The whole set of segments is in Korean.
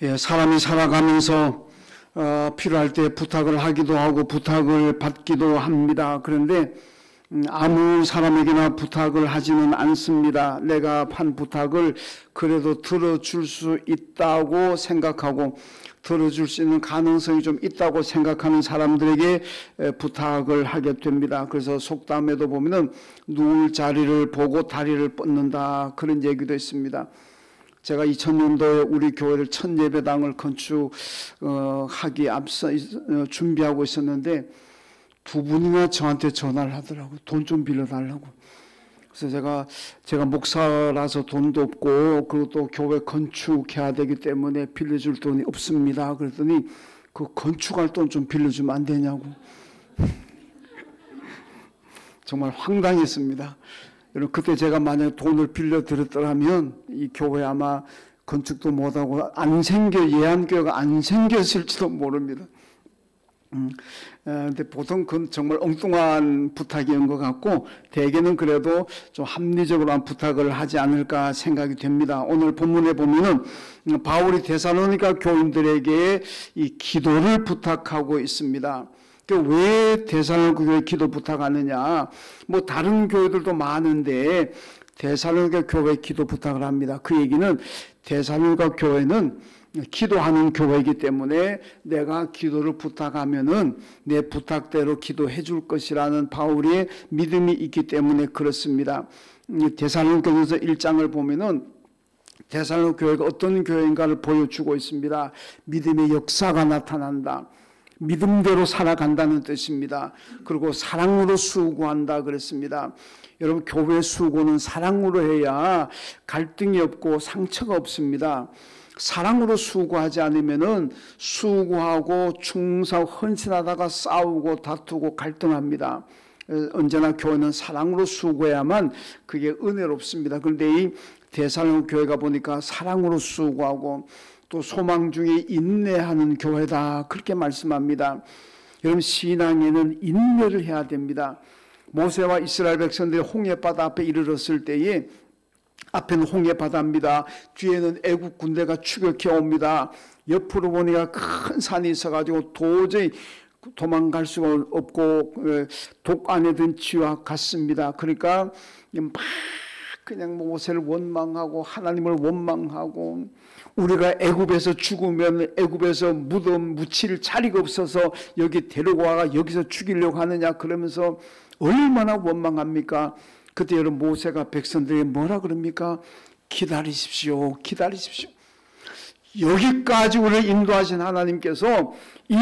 예, 사람이 살아가면서 필요할 때 부탁을 하기도 하고 부탁을 받기도 합니다. 그런데 아무 사람에게나 부탁을 하지는 않습니다. 내가 한 부탁을 그래도 들어줄 수 있다고 생각하고 들어줄 수 있는 가능성이 좀 있다고 생각하는 사람들에게 부탁을 하게 됩니다. 그래서 속담에도 보면은 누울 자리를 보고 다리를 뻗는다, 그런 얘기도 있습니다. 제가 2000년도에 우리 교회를 첫 예배당을 건축하기 앞서 준비하고 있었는데 두 분이나 저한테 전화를 하더라고요. 돈 좀 빌려달라고. 그래서 제가 목사라서 돈도 없고 그리고 또 교회 건축해야 되기 때문에 빌려줄 돈이 없습니다. 그랬더니 그 건축할 돈 좀 빌려주면 안 되냐고. 정말 황당했습니다. 여러분, 그때 제가 만약 돈을 빌려드렸더라면 이 교회 아마 건축도 못하고 예안교회가 안 생겼을지도 모릅니다. 근데 보통 그건 정말 엉뚱한 부탁인 것 같고 대개는 그래도 좀 합리적으로 한 부탁을 하지 않을까 생각이 됩니다. 오늘 본문에 보면은 바울이 데살로니가 교인들에게 이 기도를 부탁하고 있습니다. 왜 데살로니가 교회 기도 부탁하느냐? 뭐 다른 교회들도 많은데 데살로니가 교회 기도 부탁을 합니다. 그 얘기는 데살로니가 교회는 기도하는 교회이기 때문에 내가 기도를 부탁하면은 내 부탁대로 기도해 줄 것이라는 바울의 믿음이 있기 때문에 그렇습니다. 데살로니가서 1장을 보면은 데살로니가 교회가 어떤 교회인가를 보여주고 있습니다. 믿음의 역사가 나타난다. 믿음대로 살아간다는 뜻입니다. 그리고 사랑으로 수고한다 그랬습니다. 여러분, 교회 수고는 사랑으로 해야 갈등이 없고 상처가 없습니다. 사랑으로 수고하지 않으면은 수고하고 충성 헌신하다가 싸우고 다투고 갈등합니다. 언제나 교회는 사랑으로 수고해야만 그게 은혜롭습니다. 그런데 이 데살로니가 교회가 보니까 사랑으로 수고하고 또 소망 중에 인내하는 교회다, 그렇게 말씀합니다. 여러분, 신앙에는 인내를 해야 됩니다. 모세와 이스라엘 백성들이 홍해바다 앞에 이르렀을 때에 앞에는 홍해바다입니다. 뒤에는 애국 군대가 추격해 옵니다. 옆으로 보니까 큰 산이 있어가지고 도저히 도망갈 수가 없고 독 안에 든 쥐와 같습니다. 그러니까 막 그냥 모세를 원망하고 하나님을 원망하고 우리가 애굽에서 죽으면 애굽에서 묻힐 자리가 없어서 여기 데려와가 여기서 죽이려고 하느냐 그러면서 얼마나 원망합니까? 그때 여러분, 모세가 백성들에게 뭐라 그럽니까? 기다리십시오. 기다리십시오. 여기까지 우리를 인도하신 하나님께서 이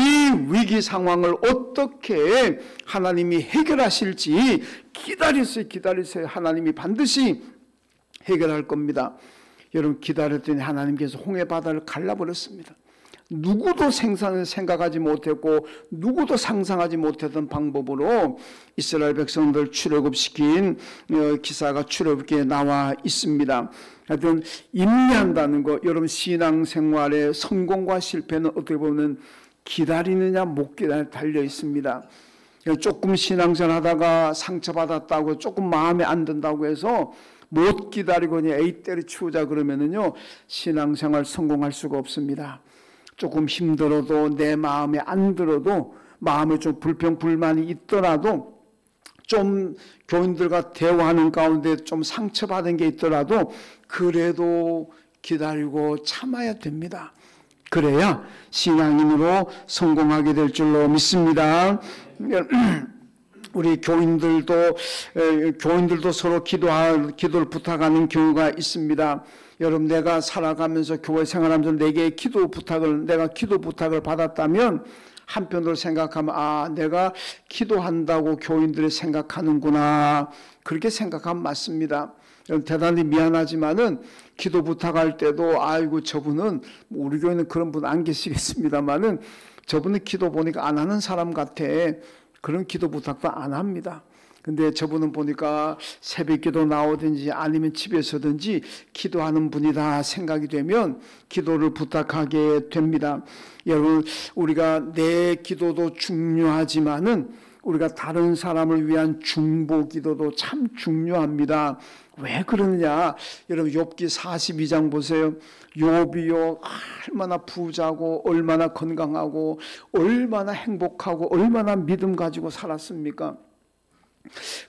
위기 상황을 어떻게 하나님이 해결하실지 기다리세요. 기다리세요. 하나님이 반드시 해결할 겁니다. 여러분, 기다렸더니 하나님께서 홍해바다를 갈라버렸습니다. 누구도 생각하지 못했고 누구도 상상하지 못했던 방법으로 이스라엘 백성들 출애굽시킨 기사가 출애굽기에 나와 있습니다. 하여튼 인내한다는 거, 여러분 신앙생활의 성공과 실패는 어떻게 보면 기다리느냐 못 기다리느냐 달려 있습니다. 조금 신앙생활 하다가 상처받았다고 조금 마음에 안 든다고 해서 못 기다리고 그냥 에이 때려치우자 그러면은요 신앙생활 성공할 수가 없습니다. 조금 힘들어도 내 마음에 안 들어도 마음에 좀 불평 불만이 있더라도 좀 교인들과 대화하는 가운데 좀 상처받은 게 있더라도 그래도 기다리고 참아야 됩니다. 그래야 신앙인으로 성공하게 될 줄로 믿습니다. 우리 교인들도 서로 기도를 부탁하는 경우가 있습니다. 여러분, 내가 살아가면서 교회 생활하면서 내가 기도 부탁을 받았다면 한편으로 생각하면 내가 기도한다고 교인들이 생각하는구나, 그렇게 생각하면 맞습니다. 대단히 미안하지만은 기도 부탁할 때도 아이고 저분은 우리 교회는 그런 분 안 계시겠습니다만은 저분은 기도 보니까 안 하는 사람 같아, 그런 기도 부탁도 안 합니다. 근데 저분은 보니까 새벽기도 나오든지 아니면 집에서든지 기도하는 분이다 생각이 되면 기도를 부탁하게 됩니다. 여러분, 우리가 내 기도도 중요하지만은 우리가 다른 사람을 위한 중보 기도도 참 중요합니다. 왜 그러느냐? 여러분 욥기 42장 보세요. 욥이요 얼마나 부자고 얼마나 건강하고 얼마나 행복하고 얼마나 믿음 가지고 살았습니까?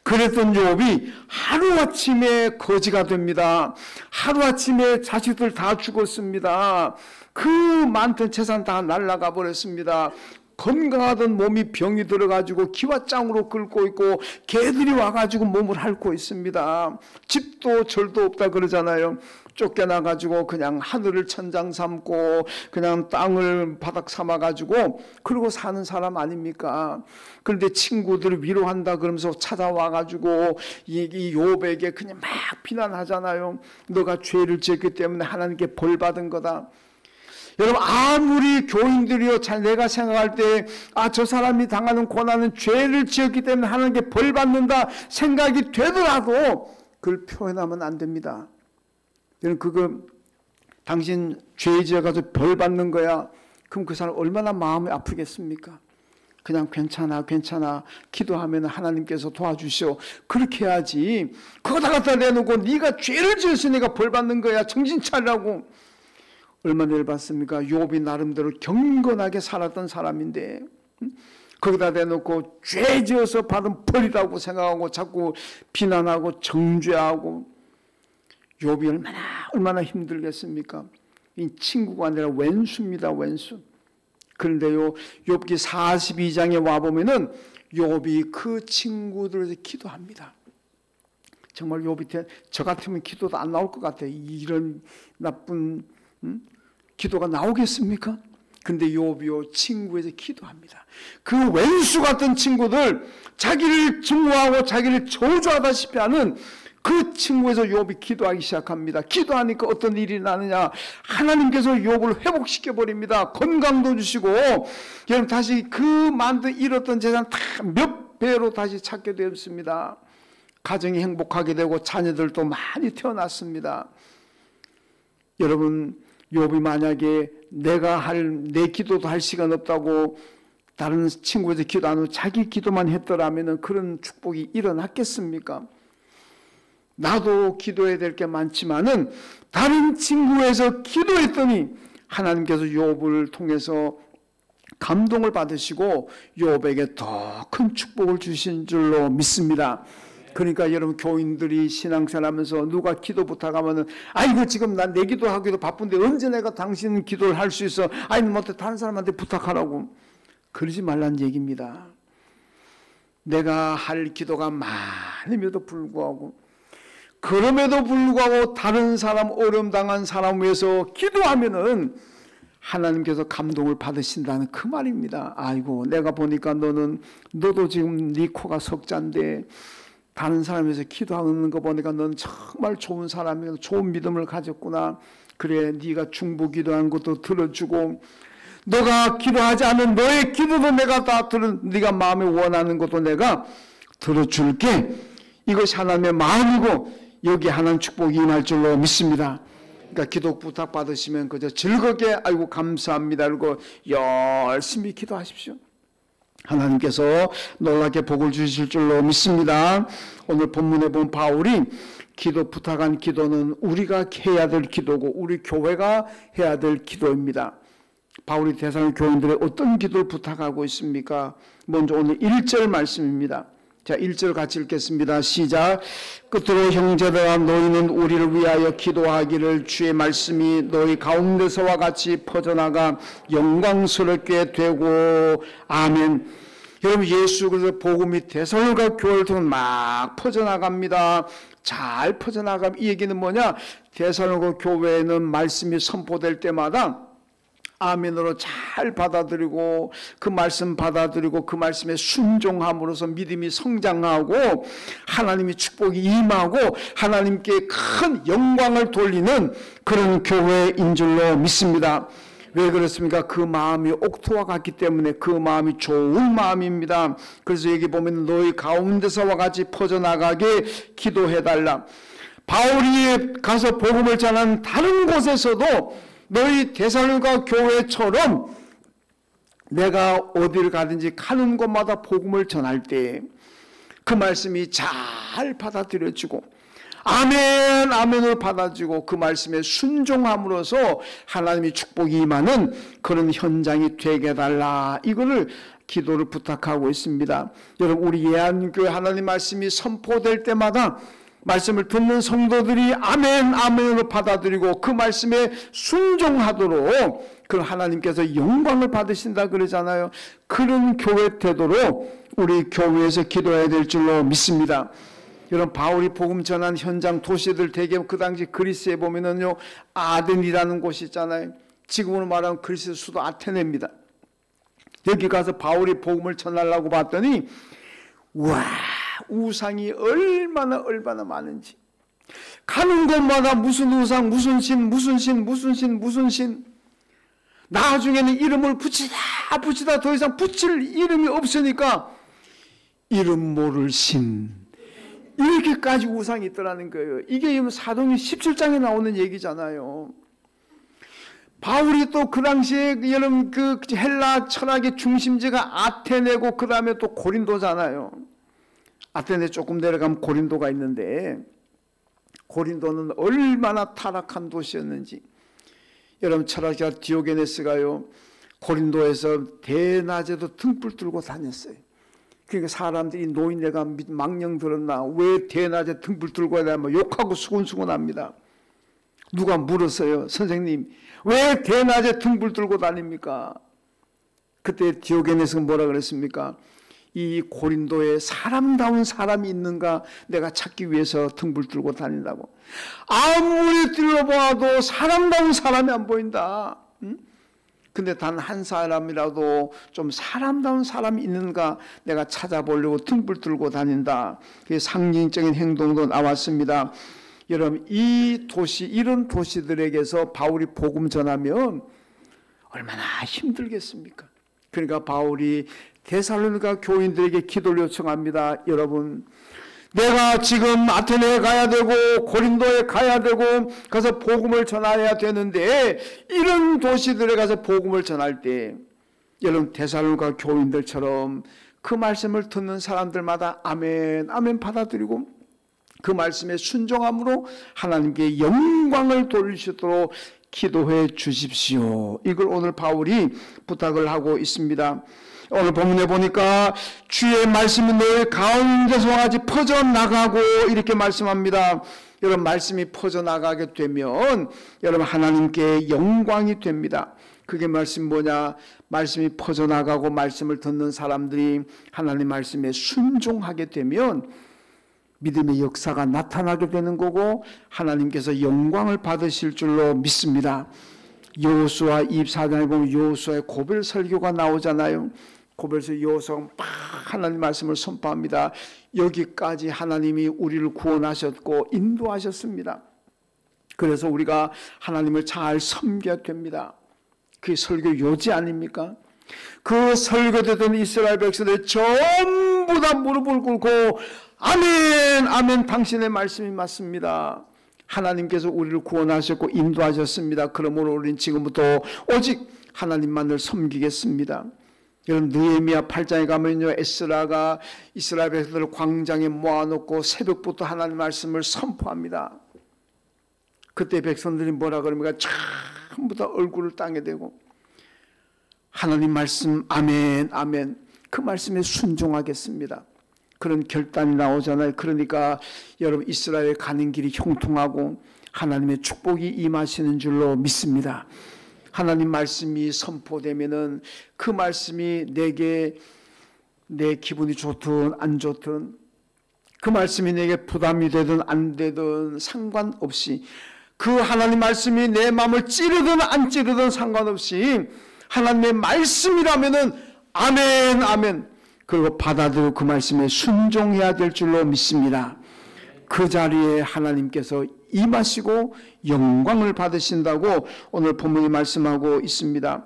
그랬던 욥이 하루아침에 거지가 됩니다. 하루아침에 자식들 다 죽었습니다. 그 많던 재산 다 날아가 버렸습니다. 건강하던 몸이 병이 들어가지고 기와장으로 긁고 있고 개들이 와가지고 몸을 핥고 있습니다. 집도 절도 없다 그러잖아요. 쫓겨나가지고 그냥 하늘을 천장 삼고 그냥 땅을 바닥 삼아가지고 그러고 사는 사람 아닙니까? 그런데 친구들을 위로한다 그러면서 찾아와가지고 이 욥에게 그냥 막 비난하잖아요. 너가 죄를 지었기 때문에 하나님께 벌 받은 거다. 여러분 아무리 교인들이요 내가 생각할 때 저 사람이 당하는 고난은 죄를 지었기 때문에 하나님께 벌 받는다 생각이 되더라도 그걸 표현하면 안 됩니다. 여러분 그거 당신 죄 지어가지고 벌 받는 거야. 그럼 그 사람 얼마나 마음이 아프겠습니까? 그냥 괜찮아 기도하면 하나님께서 도와주시오. 그렇게 해야지. 그거 다 갖다 내놓고 네가 죄를 지었으니까 벌 받는 거야. 정신 차리라고. 얼마나 열받습니까? 욥이 나름대로 경건하게 살았던 사람인데 거기다 대놓고 죄 지어서 받은 벌이라고 생각하고 자꾸 비난하고 정죄하고 욥이 얼마나 힘들겠습니까? 이 친구가 아니라 왼수입니다. 왼수. 그런데요 욥기 42장에 와보면은 욥이 그 친구들에게 기도합니다. 정말 욥이 저 같으면 기도도 안 나올 것 같아요. 이런 나쁜 기도가 나오겠습니까? 근데 욥이요 친구에게 기도합니다. 그 왼수 같은 친구들 자기를 증오하고 자기를 저주하다시피 하는 그 친구에서 욥이 기도하기 시작합니다. 기도하니까 어떤 일이 나느냐? 하나님께서 욥을 회복시켜 버립니다. 건강도 주시고 여러분 다시 그 만든 잃었던 재산 다 몇 배로 다시 찾게 되었습니다. 가정이 행복하게 되고 자녀들도 많이 태어났습니다. 여러분 욥이 만약에 내 기도도 할 시간 없다고 다른 친구에서 기도 안 하고 자기 기도만 했더라면 그런 축복이 일어났겠습니까? 나도 기도해야 될 게 많지만은 다른 친구에서 기도했더니 하나님께서 욥을 통해서 감동을 받으시고 욥에게 더 큰 축복을 주신 줄로 믿습니다. 그러니까 여러분 교인들이 신앙생활하면서 누가 기도 부탁하면은 아이고 지금 난 내 기도하기도 바쁜데 언제 내가 당신 기도를 할 수 있어? 아니 뭐 다른 사람한테 부탁하라고 그러지 말란 얘기입니다. 내가 할 기도가 많음에도 불구하고 그럼에도 불구하고 다른 사람 어려움 당한 사람 위해서 기도하면은 하나님께서 감동을 받으신다는 그 말입니다. 아이고 내가 보니까 너도 지금 네 코가 석잔데 다른 사람에서 기도하는 거 보니까 넌 정말 좋은 사람이고 좋은 믿음을 가졌구나. 그래 네가 중보 기도하는 것도 들어주고 너가 기도하지 않은 너의 기도도 내가 다 네가 마음에 원하는 것도 내가 들어줄게. 이것이 하나님의 마음이고 여기 하나님 축복이 임할 줄로 믿습니다. 그러니까 기도 부탁 받으시면 그저 즐겁게 아이고 감사합니다. 그리고 열심히 기도하십시오. 하나님께서 놀랍게 복을 주실 줄로 믿습니다. 오늘 본문에 본 바울이 기도 부탁한 기도는 우리가 해야 될 기도고 우리 교회가 해야 될 기도입니다. 바울이 대사로니 교인들의 어떤 기도를 부탁하고 있습니까? 먼저 오늘 1절 말씀입니다. 자, 1절 같이 읽겠습니다. 시작. 끝으로 형제들아 너희는 우리를 위하여 기도하기를 주의 말씀이 너희 가운데서와 같이 퍼져나가 영광스럽게 되고 아멘. 여러분 예수 그리스도 복음이 데살로니가 교회를 통해 막 퍼져나갑니다. 잘 퍼져나가면 이 얘기는 뭐냐? 데살로니가 교회에는 말씀이 선포될 때마다 아멘으로 잘 받아들이고 그 말씀 받아들이고 그 말씀에 순종함으로써 믿음이 성장하고 하나님의 축복이 임하고 하나님께 큰 영광을 돌리는 그런 교회인 줄로 믿습니다. 왜 그렇습니까? 그 마음이 옥토와 같기 때문에 그 마음이 좋은 마음입니다. 그래서 여기 보면 너희 가운데서와 같이 퍼져나가게 기도해달라. 바울이 가서 복음을 전한 다른 곳에서도 너희 데살로니가 교회처럼 내가 어디를 가든지 가는 곳마다 복음을 전할 때 그 말씀이 잘 받아들여지고 아멘 아멘을 받아주고 그 말씀에 순종함으로써 하나님의 축복이 임하는 그런 현장이 되게 해달라, 이거를 기도를 부탁하고 있습니다. 여러분, 우리 예한교회 하나님 말씀이 선포될 때마다 말씀을 듣는 성도들이 아멘 아멘으로 받아들이고 그 말씀에 순종하도록 그 하나님께서 영광을 받으신다 그러잖아요. 그런 교회 태도로 우리 교회에서 기도해야 될 줄로 믿습니다. 여러분, 바울이 복음 전한 현장 도시들 대개 그 당시 그리스에 보면은요, 아덴이라는 곳이 있잖아요. 지금으로 말하면 그리스 수도 아테네입니다. 여기 가서 바울이 복음을 전하려고 봤더니 와, 우상이 얼마나 많은지, 가는 곳마다 무슨 우상, 무슨 신, 나중에는 이름을 붙이다 더 이상 붙일 이름이 없으니까 이름 모를 신, 이렇게까지 우상이 있더라는 거예요. 이게 사도행전 17장에 나오는 얘기잖아요. 바울이 또 그 당시에 여러분 그 헬라 철학의 중심지가 아테네고 그 다음에 또 고린도잖아요. 아테네 조금 내려가면 고린도가 있는데 고린도는 얼마나 타락한 도시였는지, 여러분 철학자 디오게네스가요 고린도에서 대낮에도 등불 들고 다녔어요. 그러니까 사람들이 노인네가 망령 들었나, 왜 대낮에 등불 들고 다니면 욕하고 수군수군합니다. 누가 물었어요. 선생님, 왜 대낮에 등불 들고 다닙니까? 그때 디오게네스가 뭐라 그랬습니까? 이 고린도에 사람다운 사람이 있는가 내가 찾기 위해서 등불 들고 다닌다고. 아무리 들러보아도 사람다운 사람이 안 보인다. 근데 단 한 사람이라도 좀 사람다운 사람이 있는가 내가 찾아보려고 등불 들고 다닌다. 그게 상징적인 행동도 나왔습니다. 여러분, 이 도시, 이런 도시들에게서 바울이 복음 전하면 얼마나 힘들겠습니까? 그러니까 바울이 데살로니가 교인들에게 기도를 요청합니다. 여러분, 내가 지금 아테네에 가야 되고 고린도에 가야 되고 가서 복음을 전해야 되는데, 이런 도시들에 가서 복음을 전할 때 여러분 데살로니가 교인들처럼 그 말씀을 듣는 사람들마다 아멘 아멘 받아들이고 그 말씀에 순종함으로 하나님께 영광을 돌리시도록 기도해 주십시오. 이걸 오늘 바울이 부탁을 하고 있습니다. 오늘 본문에 보니까 주의 말씀이 너희 가운데서 아직 퍼져나가고 이렇게 말씀합니다. 여러분, 말씀이 퍼져나가게 되면 여러분 하나님께 영광이 됩니다. 그게 말씀이 뭐냐? 말씀이 퍼져나가고 말씀을 듣는 사람들이 하나님 말씀에 순종하게 되면 믿음의 역사가 나타나게 되는 거고 하나님께서 영광을 받으실 줄로 믿습니다. 여호수아 24장에 보면 여호수아의 고별 설교가 나오잖아요. 고별서 여호수아가 막 하나님 말씀을 선포합니다. 여기까지 하나님이 우리를 구원하셨고 인도하셨습니다. 그래서 우리가 하나님을 잘 섬겨야 됩니다. 그게 설교 요지 아닙니까? 그 설교되던 이스라엘 백성들 전부 다 무릎을 꿇고 아멘 아멘, 당신의 말씀이 맞습니다. 하나님께서 우리를 구원하셨고 인도하셨습니다. 그러므로 우리는 지금부터 오직 하나님만을 섬기겠습니다. 여러분, 느헤미야 8장에 가면요, 에스라가 이스라엘 백성들을 광장에 모아놓고 새벽부터 하나님 말씀을 선포합니다. 그때 백성들이 뭐라 그럽니까? 전부 다 얼굴을 땅에 대고 하나님 말씀 아멘 아멘, 그 말씀에 순종하겠습니다. 그런 결단이 나오잖아요. 그러니까 여러분, 이스라엘 가는 길이 형통하고 하나님의 축복이 임하시는 줄로 믿습니다. 하나님 말씀이 선포되면은 그 말씀이 내게 내 기분이 좋든 안 좋든, 그 말씀이 내게 부담이 되든 안 되든 상관없이, 그 하나님 말씀이 내 마음을 찌르든 안 찌르든 상관없이 하나님의 말씀이라면은 아멘 아멘, 그리고 받아들이고 그 말씀에 순종해야 될 줄로 믿습니다. 그 자리에 하나님께서 임하시고 영광을 받으신다고 오늘 본문이 말씀하고 있습니다.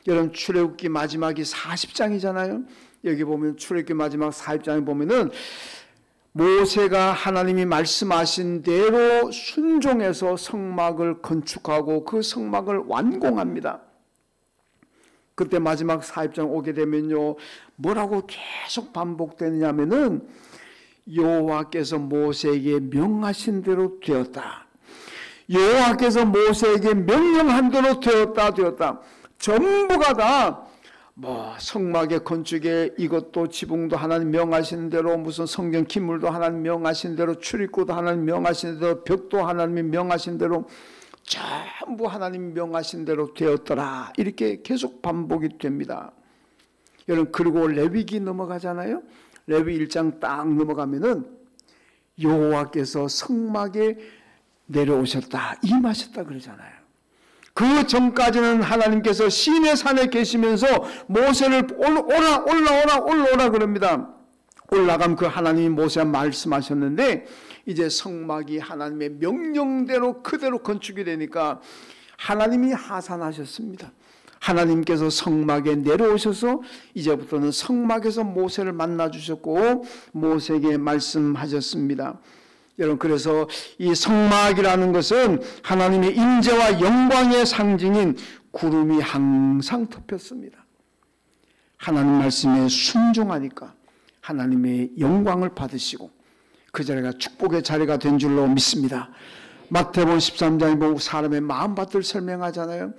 여러분, 출애굽기 마지막이 40장이잖아요. 여기 보면 출애굽기 마지막 40장에 보면은 모세가 하나님이 말씀하신 대로 순종해서 성막을 건축하고 그 성막을 완공합니다. 그때 마지막 40장 오게 되면요, 뭐라고 계속 반복되느냐면은 여호와께서 모세에게 명하신 대로 되었다. 여호와께서 모세에게 명령한 대로 되었다. 전부가 다 성막의 건축에 이것도 지붕도 하나님 명하신 대로, 무슨 성경 기물도 하나님 명하신 대로, 출입구도 하나님 명하신 대로, 벽도 하나님이 명하신 대로, 전부 하나님 명하신 대로 되었더라. 이렇게 계속 반복이 됩니다. 여러분, 그리고 레위기 넘어가잖아요. 레위 1장 딱 넘어가면은 여호와께서 성막에 내려오셨다, 임하셨다 그러잖아요. 그 전까지는 하나님께서 시내 산에 계시면서 모세를 올라오라 그럽니다. 올라가면 그 하나님이 모세와 말씀하셨는데, 이제 성막이 하나님의 명령대로 그대로 건축이 되니까 하나님이 하산하셨습니다. 하나님께서 성막에 내려오셔서 이제부터는 성막에서 모세를 만나 주셨고 모세에게 말씀하셨습니다. 여러분, 그래서 이 성막이라는 것은 하나님의 임재와 영광의 상징인 구름이 항상 덮였습니다. 하나님 말씀에 순종하니까 하나님의 영광을 받으시고 그 자리가 축복의 자리가 된 줄로 믿습니다. 마태복음 13장에 보면 사람의 마음밭을 설명하잖아요.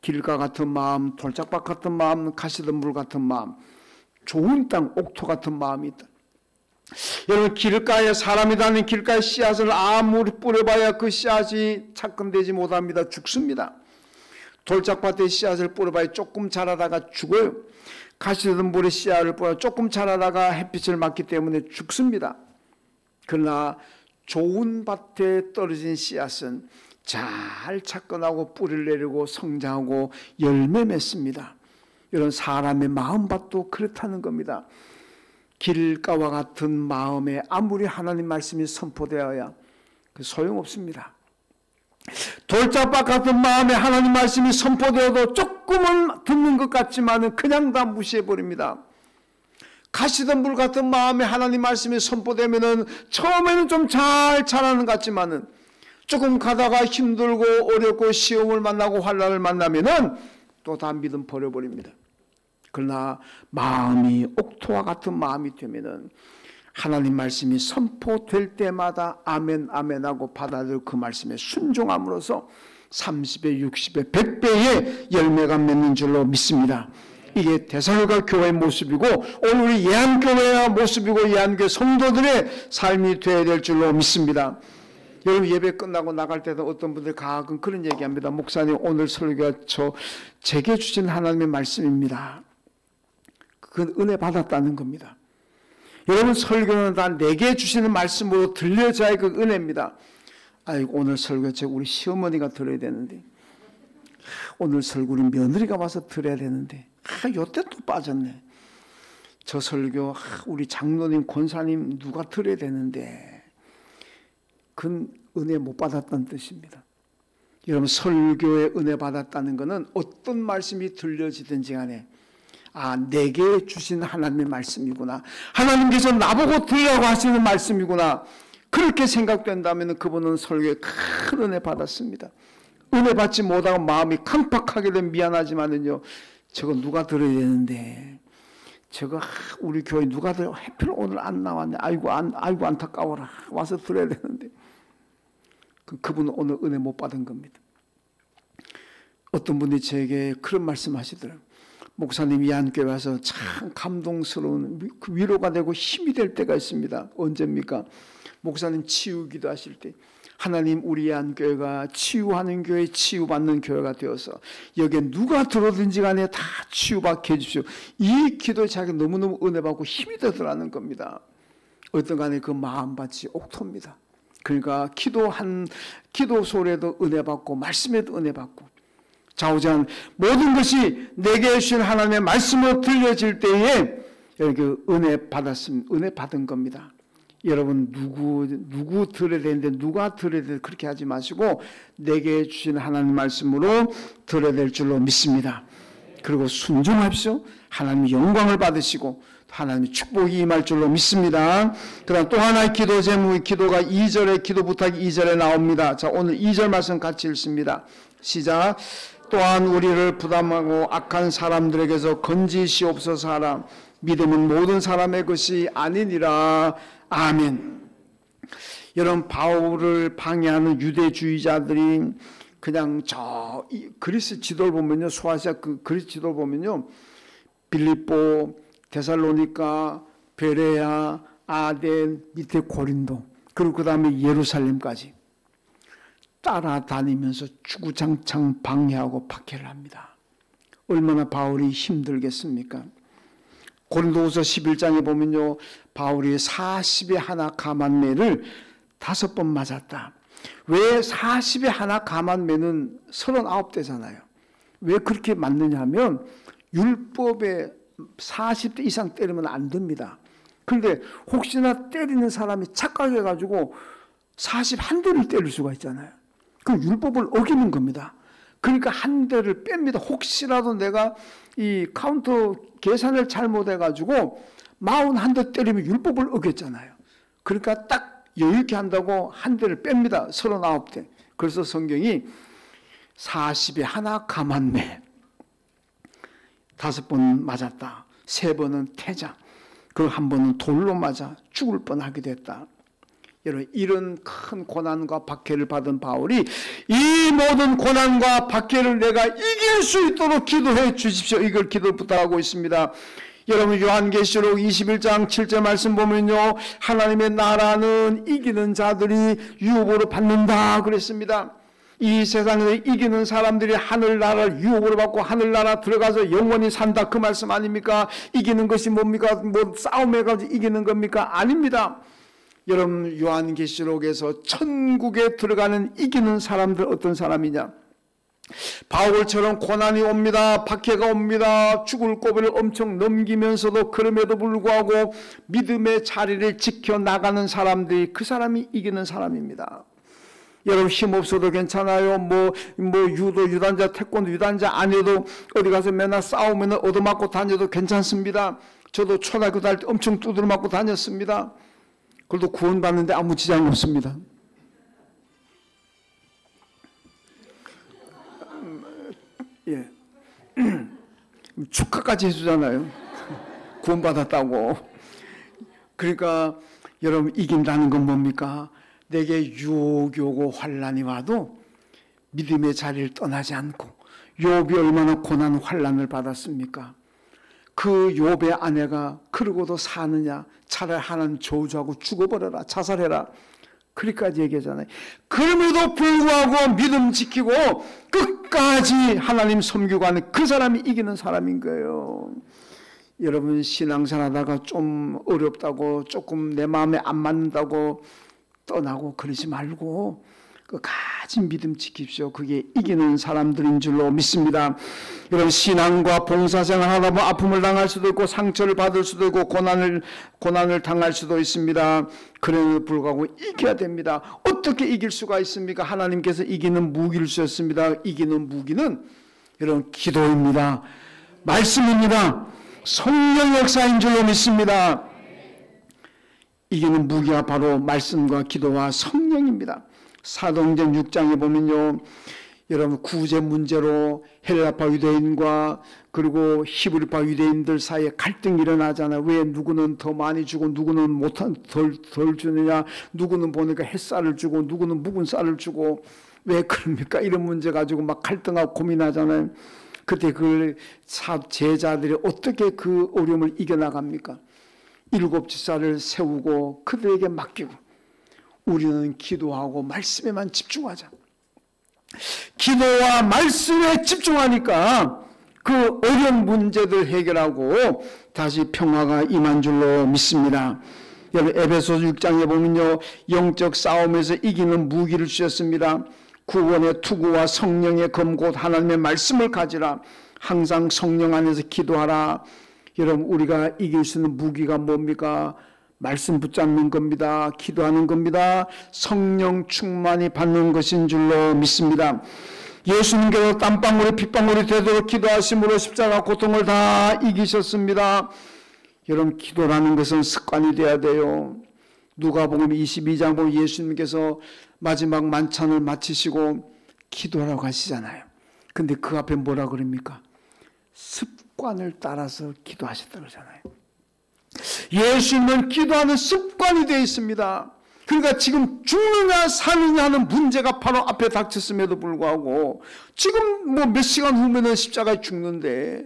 길가 같은 마음, 돌짝밭 같은 마음, 가시덤불 같은 마음, 좋은 땅, 옥토 같은 마음이 있다. 여러분, 길가에 사람이 다니는 길가에 씨앗을 아무리 뿌려봐야 그 씨앗이 착근되지 못합니다. 죽습니다. 돌짝밭에 씨앗을 뿌려봐야 조금 자라다가 죽어요. 가시덤불에 씨앗을 뿌려 조금 자라다가 햇빛을 맞기 때문에 죽습니다. 그러나 좋은 밭에 떨어진 씨앗은 잘 착근하고 뿌리를 내리고 성장하고 열매 맺습니다. 이런 사람의 마음밭도 그렇다는 겁니다. 길가와 같은 마음에 아무리 하나님 말씀이 선포되어야 소용없습니다. 돌짝밭 같은 마음에 하나님 말씀이 선포되어도 조금은 듣는 것 같지만 그냥 다 무시해버립니다. 가시덤불 같은 마음에 하나님 말씀이 선포되면 처음에는 좀 잘 자라는 것 같지만 조금 가다가 힘들고 어렵고 시험을 만나고 환난을 만나면 또 다 믿음 버려버립니다. 그러나 마음이 옥토와 같은 마음이 되면 하나님 말씀이 선포될 때마다 아멘 아멘 하고 받아들여 그 말씀에 순종함으로써 30배 60배 100배의 열매가 맺는 줄로 믿습니다. 이게 데살로니가 교회의 모습이고 오늘 우리 예한교회의 모습이고 예한교회 성도들의 삶이 되어야 될 줄로 믿습니다. 여러분, 예배 끝나고 나갈 때도 어떤 분들이 가끔 그런 얘기합니다. 목사님, 오늘 설교가 제게 주신 하나님의 말씀입니다. 그건 은혜 받았다는 겁니다. 여러분, 설교는 다 내게 주시는 말씀으로 들려져야 그 은혜입니다. 아이고, 오늘 설교 우리 시어머니가 들어야 되는데, 오늘 설교 우리 며느리가 와서 들어야 되는데, 요때 또 빠졌네. 저 설교 우리 장로님 권사님 누가 들어야 되는데, 그건 은혜 못 받았다는 뜻입니다. 여러분, 설교에 은혜 받았다는 것은 어떤 말씀이 들려지든지 간에 내게 주신 하나님의 말씀이구나, 하나님께서 나보고 들으라고 하시는 말씀이구나, 그렇게 생각된다면 그분은 설교에 큰 은혜 받았습니다. 은혜 받지 못하고 마음이 깜빡하게 되면 미안하지만은요, 저거 누가 들어야 되는데, 저거 우리 교회 누가 들어, 하필 오늘 안 나왔네, 아이고 안타까워라, 와서 들어야 되는데, 그분은 오늘 은혜 못 받은 겁니다. 어떤 분이 저에게 그런 말씀 하시더라고요. 목사님이 예한교회 와서 참 감동스러운 그 위로가 되고 힘이 될 때가 있습니다. 언제입니까? 목사님 치유기도 하실 때, 하나님 우리 예한교회가 치유하는 교회, 치유받는 교회가 되어서 여기에 누가 들어오든지 간에 다 치유받게 해주십시오. 이 기도에 자기가 너무너무 은혜 받고 힘이 되더라는 겁니다. 어떤 간에 그 마음밭이 옥토입니다. 그러니까 기도 소리에도 은혜 받고 말씀에도 은혜 받고 좌우지간 모든 것이 내게 주신 하나님의 말씀으로 들려질 때에 그 은혜 받은 겁니다. 여러분, 누구 들어야 되는데 누가 들어야 되는데 그렇게 하지 마시고 내게 주신 하나님 말씀으로 들어야 될 줄로 믿습니다. 그리고 순종하십시오. 하나님의 영광을 받으시고 하나님의 축복이 임할 줄로 믿습니다. 그 다음 또 하나의 기도 제목의 기도가 2절에 기도 부탁이 2절에 나옵니다. 자, 오늘 2절 말씀 같이 읽습니다. 시작. 또한 우리를 부담하고 악한 사람들에게서 건지시옵소서 하라. 믿음은 모든 사람의 것이 아니니라. 아멘. 여러분, 바울을 방해하는 유대주의자들이 그냥 저 그리스 지도를 보면요, 소아시아 그 그리스 지도를 보면요, 빌립보, 데살로니가, 베레아, 아덴, 밑에 고린도, 그리고 그 다음에 예루살렘까지 따라다니면서 주구장창 방해하고 박해를 합니다. 얼마나 바울이 힘들겠습니까? 고린도후서 11장에 보면요, 바울이 40에 하나 감한 매를 5번 맞았다. 왜 40에 하나 감한 매는 39대잖아요. 왜 그렇게 맞느냐 하면 율법에 40대 이상 때리면 안 됩니다. 그런데 혹시나 때리는 사람이 착각해가지고 41대를 때릴 수가 있잖아요. 그 율법을 어기는 겁니다. 그러니까 한 대를 뺍니다. 혹시라도 내가 이 카운터 계산을 잘못해가지고 41대 때리면 율법을 어겼잖아요. 그러니까 딱 여유있게 한다고 한 대를 뺍니다. 39대. 그래서 성경이 40에 하나 감한 매, 5번 맞았다. 3번은 태장, 그리고 1번은 돌로 맞아 죽을 뻔하게 됐다. 여러분, 이런 큰 고난과 박해를 받은 바울이 이 모든 고난과 박해를 내가 이길 수 있도록 기도해 주십시오. 이걸 기도 부탁하고 있습니다. 여러분, 요한계시록 21장 7절 말씀 보면요, 하나님의 나라는 이기는 자들이 유업으로 받는다 그랬습니다. 이 세상에서 이기는 사람들이 하늘나라를 유업으로 받고 하늘나라 들어가서 영원히 산다, 그 말씀 아닙니까? 이기는 것이 뭡니까? 뭐 싸움해가지고 이기는 겁니까? 아닙니다. 여러분, 요한계시록에서 천국에 들어가는 이기는 사람들 어떤 사람이냐? 바울처럼 고난이 옵니다. 박해가 옵니다. 죽을 고비를 엄청 넘기면서도 그럼에도 불구하고 믿음의 자리를 지켜나가는 사람들이, 그 사람이 이기는 사람입니다. 여러분, 힘없어도 괜찮아요. 뭐 유도 유단자, 태권도 유단자 아니어도 어디 가서 맨날 싸우면 얻어맞고 다녀도 괜찮습니다. 저도 초등학교 다닐 때 엄청 두드려 맞고 다녔습니다. 그래도 구원받는데 아무 지장이 없습니다. 예. 축하까지 해주잖아요. 구원받았다고. 그러니까 여러분, 이긴다는 건 뭡니까? 내게 유혹이 오고 환란이 와도 믿음의 자리를 떠나지 않고, 욥이 얼마나 고난 환란을 받았습니까? 그 욥의 아내가 그러고도 사느냐, 차라리 하나님 저주하고 죽어버려라, 자살해라, 그리까지 얘기하잖아요. 그럼에도 불구하고 믿음 지키고 끝까지 하나님 섬기고 하는 그 사람이 이기는 사람인 거예요. 여러분, 신앙생활 하다가 좀 어렵다고, 조금 내 마음에 안 맞는다고 떠나고 그러지 말고 끝까지 믿음 지킵시오. 그게 이기는 사람들인 줄로 믿습니다. 여러분, 신앙과 봉사생활 하다 보면 아픔을 당할 수도 있고 상처를 받을 수도 있고 고난을 당할 수도 있습니다. 그럼에도 불구하고 이겨야 됩니다. 어떻게 이길 수가 있습니까? 하나님께서 이기는 무기를 주셨습니다. 이기는 무기는 여러분, 기도입니다. 말씀입니다. 성령 역사인 줄로 믿습니다. 이기는 무기가 바로 말씀과 기도와 성령입니다. 사도행전 6장에 보면요, 여러분, 구제 문제로 헬라파 유대인과 그리고 히브리파 유대인들 사이에 갈등이 일어나잖아요. 왜 누구는 더 많이 주고 누구는 덜 주느냐, 누구는 보니까 햇살을 주고 누구는 묵은 쌀을 주고, 왜 그럽니까? 이런 문제 가지고 막 갈등하고 고민하잖아요. 그때 그 제자들이 어떻게 그 어려움을 이겨나갑니까? 7 지사를 세우고 그들에게 맡기고, 우리는 기도하고 말씀에만 집중하자. 기도와 말씀에 집중하니까 그 어려운 문제들 해결하고 다시 평화가 임한 줄로 믿습니다. 여러분, 에베소서 6장에 보면요, 영적 싸움에서 이기는 무기를 주셨습니다. 구원의 투구와 성령의 검 곧 하나님의 말씀을 가지라. 항상 성령 안에서 기도하라. 여러분, 우리가 이길 수 있는 무기가 뭡니까? 말씀 붙잡는 겁니다. 기도하는 겁니다. 성령 충만히 받는 것인 줄로 믿습니다. 예수님께서 땀방울이 핏방울이 되도록 기도하심으로 십자가 고통을 다 이기셨습니다. 여러분, 기도라는 것은 습관이 돼야 돼요. 누가복음 22장 보면 예수님께서 마지막 만찬을 마치시고 기도하라고 하시잖아요. 근데 그 앞에 뭐라 그럽니까? 습관을 따라서 기도하셨다 그러잖아요. 예수님은 기도하는 습관이 되어 있습니다. 그러니까 지금 죽느냐 사느냐 하는 문제가 바로 앞에 닥쳤음에도 불구하고 지금 뭐 몇 시간 후면은 십자가에 죽는데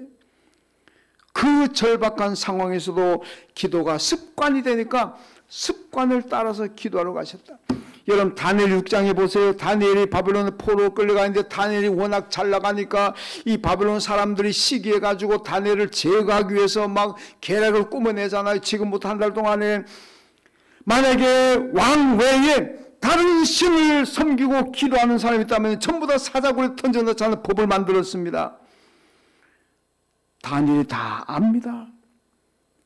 그 절박한 상황에서도 기도가 습관이 되니까 습관을 따라서 기도하러 가셨다. 여러분 다니엘 6장에 보세요. 다니엘이 바벨론 포로로 끌려가는데 다니엘이 워낙 잘 나가니까 이 바벨론 사람들이 시기해가지고 다니엘을 제거하기 위해서 막 계략을 꾸며내잖아요. 지금부터 한 달 동안에 만약에 왕 외에 다른 신을 섬기고 기도하는 사람이 있다면 전부 다 사자굴에 던져넣자는 법을 만들었습니다. 다니엘이 다 압니다.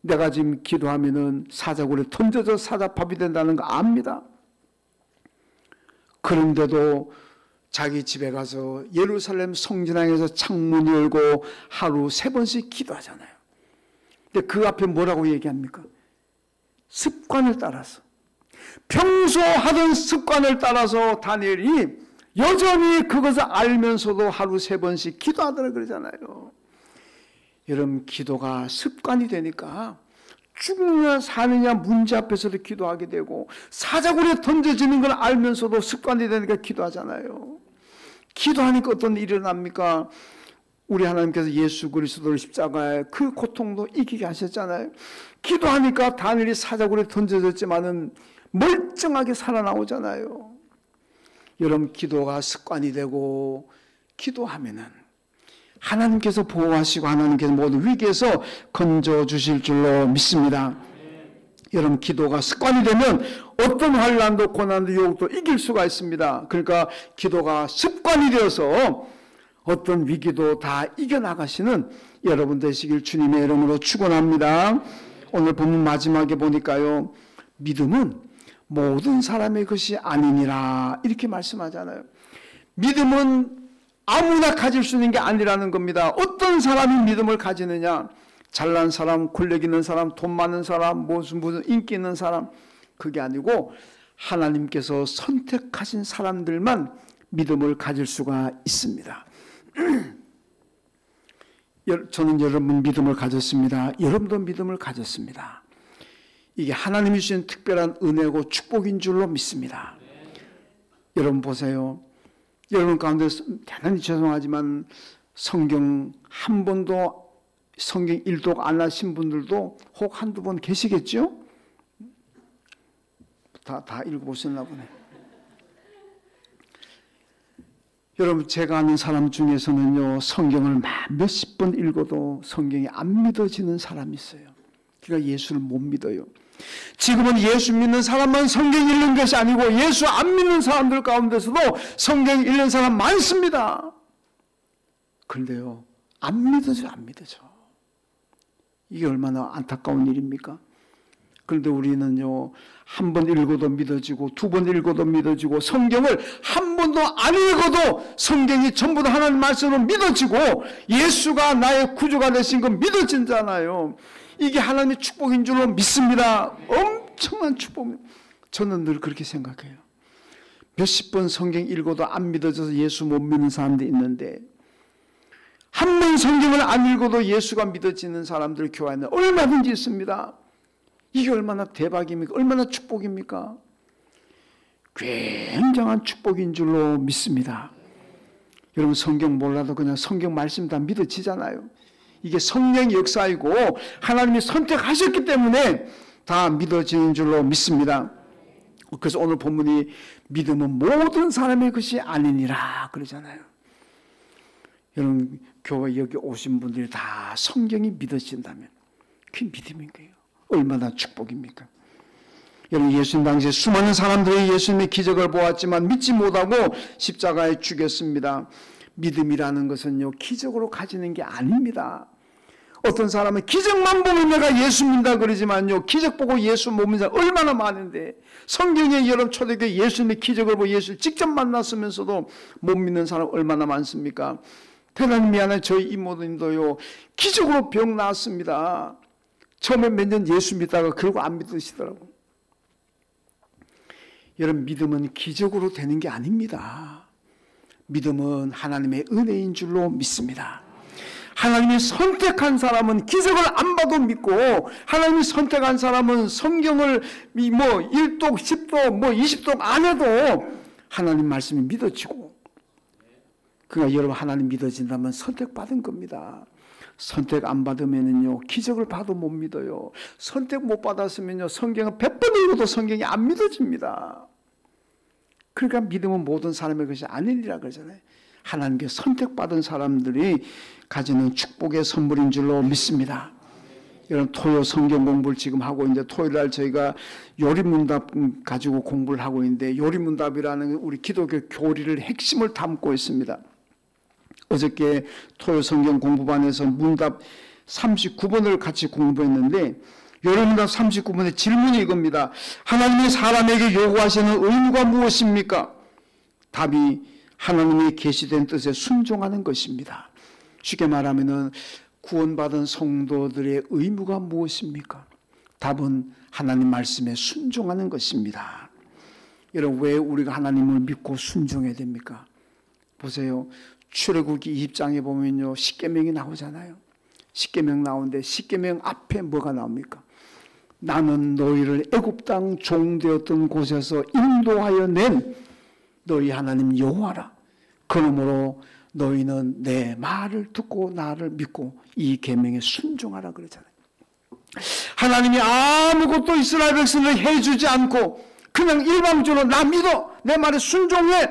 내가 지금 기도하면은 사자굴에 던져져 사자밥이 된다는 거 압니다. 그런데도 자기 집에 가서 예루살렘 성전향에서 창문 열고 하루 3번씩 기도하잖아요. 근데 그 앞에 뭐라고 얘기합니까? 습관을 따라서, 평소 하던 습관을 따라서 다니엘이 여전히 그것을 알면서도 하루 3번씩 기도하더라 그러잖아요. 여러분 기도가 습관이 되니까 죽느냐 사느냐 문제 앞에서도 기도하게 되고 사자굴에 던져지는 걸 알면서도 습관이 되니까 기도하잖아요. 기도하니까 어떤 일이 일어납니까? 우리 하나님께서 예수 그리스도를 십자가에 그 고통도 이기게 하셨잖아요. 기도하니까 다니엘이 사자굴에 던져졌지만은 멀쩡하게 살아나오잖아요. 여러분 기도가 습관이 되고 기도하면은 하나님께서 보호하시고 하나님께서 모든 위기에서 건져주실 줄로 믿습니다. 여러분 기도가 습관이 되면 어떤 환난도 고난도 유혹도 이길 수가 있습니다. 그러니까 기도가 습관이 되어서 어떤 위기도 다 이겨나가시는 여러분 되시길 주님의 이름으로 축원합니다. 오늘 본문 마지막에 보니까요. 믿음은 모든 사람의 것이 아니니라 이렇게 말씀하잖아요. 믿음은 아무나 가질 수 있는 게 아니라는 겁니다. 어떤 사람이 믿음을 가지느냐? 잘난 사람, 권력 있는 사람, 돈 많은 사람, 무슨 인기 있는 사람, 그게 아니고 하나님께서 선택하신 사람들만 믿음을 가질 수가 있습니다. 저는 여러분 믿음을 가졌습니다. 여러분도 믿음을 가졌습니다. 이게 하나님이 주신 특별한 은혜고 축복인 줄로 믿습니다. 여러분 보세요. 여러분 가운데 대단히 죄송하지만 성경 한 번도 성경 일독 안 하신 분들도 혹 한두 번 계시겠죠? 다 읽어보셨나 보네. 여러분 제가 아는 사람 중에서는요 성경을 몇십 번 읽어도 성경이 안 믿어지는 사람이 있어요. 그러니까 예수를 못 믿어요. 지금은 예수 믿는 사람만 성경 읽는 것이 아니고 예수 안 믿는 사람들 가운데서도 성경 읽는 사람 많습니다. 그런데요 안 믿어져. 이게 얼마나 안타까운 일입니까? 그런데 우리는요 한 번 읽어도 믿어지고 두 번 읽어도 믿어지고 성경을 한 번도 안 읽어도 성경이 전부 다 하나님 말씀으로 믿어지고 예수가 나의 구주가 되신 건 믿어진잖아요. 이게 하나님의 축복인 줄로 믿습니다. 엄청난 축복입니다. 저는 늘 그렇게 생각해요. 몇십 번 성경 읽어도 안 믿어져서 예수 못 믿는 사람들이 있는데 한 번 성경을 안 읽어도 예수가 믿어지는 사람들 교회 안에 얼마든지 있습니다. 이게 얼마나 대박입니까? 얼마나 축복입니까? 굉장한 축복인 줄로 믿습니다. 여러분 성경 몰라도 그냥 성경 말씀 다 믿어지잖아요. 이게 성령의 역사이고 하나님이 선택하셨기 때문에 다 믿어지는 줄로 믿습니다. 그래서 오늘 본문이 믿음은 모든 사람의 것이 아니니라 그러잖아요. 여러분 교회 여기 오신 분들이 다 성경이 믿어진다면 그게 믿음인 거예요. 얼마나 축복입니까? 여러분 예수님 당시에 수많은 사람들이 예수님의 기적을 보았지만 믿지 못하고 십자가에 죽였습니다. 믿음이라는 것은요 기적으로 가지는 게 아닙니다. 어떤 사람은 기적만 보면 내가 예수 믿는다 그러지만요 기적 보고 예수 못 믿는 사람 얼마나 많은데 성경에 여러분 초대교회 예수님의 기적을 보고 예수를 직접 만났으면서도 못 믿는 사람 얼마나 많습니까? 대단히 미안해. 저희 이모님도요 기적으로 병 나았습니다. 처음에 몇 년 예수 믿다가 그러고 안 믿으시더라고. 여러분 믿음은 기적으로 되는 게 아닙니다. 믿음은 하나님의 은혜인 줄로 믿습니다. 하나님이 선택한 사람은 기적을 안 봐도 믿고, 하나님이 선택한 사람은 성경을 1독, 10독, 20독 안 해도 하나님 말씀이 믿어지고, 그러니까 여러분 하나님 믿어진다면 선택받은 겁니다. 선택 안 받으면요 기적을 봐도 못 믿어요. 선택 못 받았으면요 성경은 100번 읽어도 성경이 안 믿어집니다. 그러니까 믿음은 모든 사람의 것이 아니니라 그러잖아요. 하나님께 선택받은 사람들이 가지는 축복의 선물인 줄로 믿습니다. 여러분 토요 성경 공부를 지금 하고 있는데, 토요일날 저희가 요리문답 가지고 공부를 하고 있는데, 요리문답이라는 우리 기독교 교리를 핵심을 담고 있습니다. 어저께 토요 성경 공부반에서 문답 39번을 같이 공부했는데, 요리문답 39번의 질문이 이겁니다. 하나님이 사람에게 요구하시는 의무가 무엇입니까? 답이 하나님이 계시된 뜻에 순종하는 것입니다. 쉽게 말하면은 구원받은 성도들의 의무가 무엇입니까? 답은 하나님 말씀에 순종하는 것입니다. 여러분 왜 우리가 하나님을 믿고 순종해야 됩니까? 보세요. 출애굽기 20장에 보면요 10계명이 나오잖아요. 10계명 나오는데 10계명 앞에 뭐가 나옵니까? 나는 너희를 애굽 땅 종되었던 곳에서 인도하여 낸 너희 하나님 여호와라. 그러므로 너희는 내 말을 듣고 나를 믿고 이 계명에 순종하라 그러잖아요. 하나님이 아무것도 이스라엘 백성을 해주지 않고 그냥 일방적으로 나 믿어, 내 말에 순종해,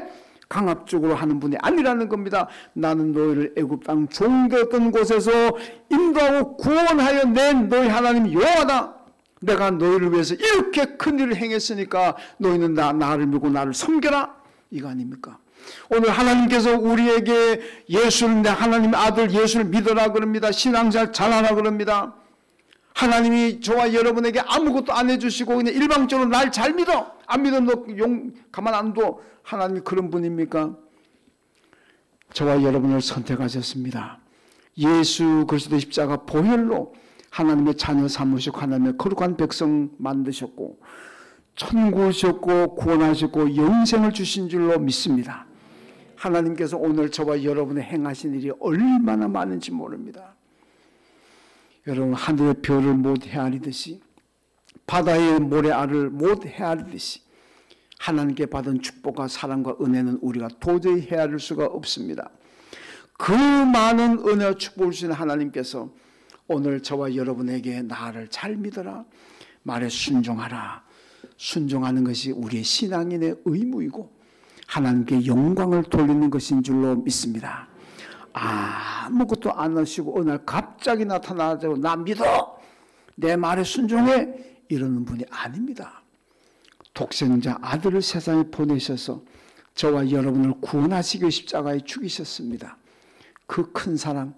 강압적으로 하는 분이 아니라는 겁니다. 나는 너희를 애굽 땅 종되었던 곳에서 인도하고 구원하여 낸 너희 하나님 여호와다. 내가 너희를 위해서 이렇게 큰 일을 행했으니까 너희는 나를 믿고 나를 섬겨라. 이거 아닙니까? 오늘 하나님께서 우리에게 예수를, 내 하나님의 아들 예수를 믿어라 그럽니다. 신앙생활 잘하라 그럽니다. 하나님이 저와 여러분에게 아무것도 안 해주시고 그냥 일방적으로 날 잘 믿어, 안 믿으면 너 가만 안 둬. 하나님이 그런 분입니까? 저와 여러분을 선택하셨습니다. 예수 그리스도 십자가 보혈로 하나님의 자녀 삼으시고 하나님의 거룩한 백성 만드셨고 천국을 주셨고 구원하셨고 영생을 주신 줄로 믿습니다. 하나님께서 오늘 저와 여러분의 행하신 일이 얼마나 많은지 모릅니다. 여러분 하늘의 별을 못 헤아리듯이, 바다의 모래알을 못 헤아리듯이 하나님께 받은 축복과 사랑과 은혜는 우리가 도저히 헤아릴 수가 없습니다. 그 많은 은혜와 축복을 주신 하나님께서 오늘 저와 여러분에게 나를 잘 믿어라, 말에 순종하라, 순종하는 것이 우리의 신앙인의 의무이고 하나님께 영광을 돌리는 것인 줄로 믿습니다. 아무것도 안 하시고 어느 날 갑자기 나타나서 나 믿어, 내 말에 순종해, 이러는 분이 아닙니다. 독생자 아들을 세상에 보내셔서 저와 여러분을 구원하시기 위해 십자가에 죽이셨습니다. 그 큰 사랑,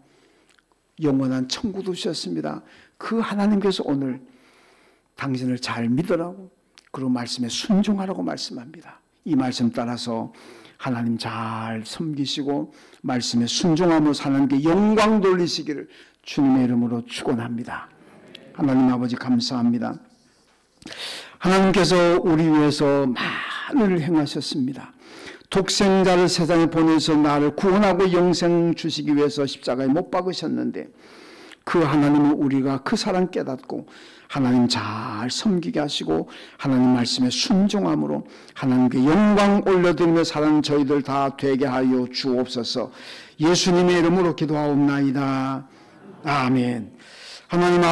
영원한 천국도 주셨습니다. 그 하나님께서 오늘 당신을 잘 믿으라고, 그리고 말씀에 순종하라고 말씀합니다. 이 말씀 따라서 하나님 잘 섬기시고 말씀에 순종함으로 하나님께 영광 돌리시기를 주님의 이름으로 축원합니다. 하나님 아버지 감사합니다. 하나님께서 우리 위해서 많은 일을 행하셨습니다. 독생자를 세상에 보내서 나를 구원하고 영생 주시기 위해서 십자가에 못 박으셨는데, 그 하나님은 우리가 그 사랑 깨닫고 하나님 잘 섬기게 하시고 하나님 말씀에 순종함으로 하나님께 영광 올려드리며 사는 저희들 다 되게 하여 주옵소서. 예수님의 이름으로 기도하옵나이다. 아멘. 하나님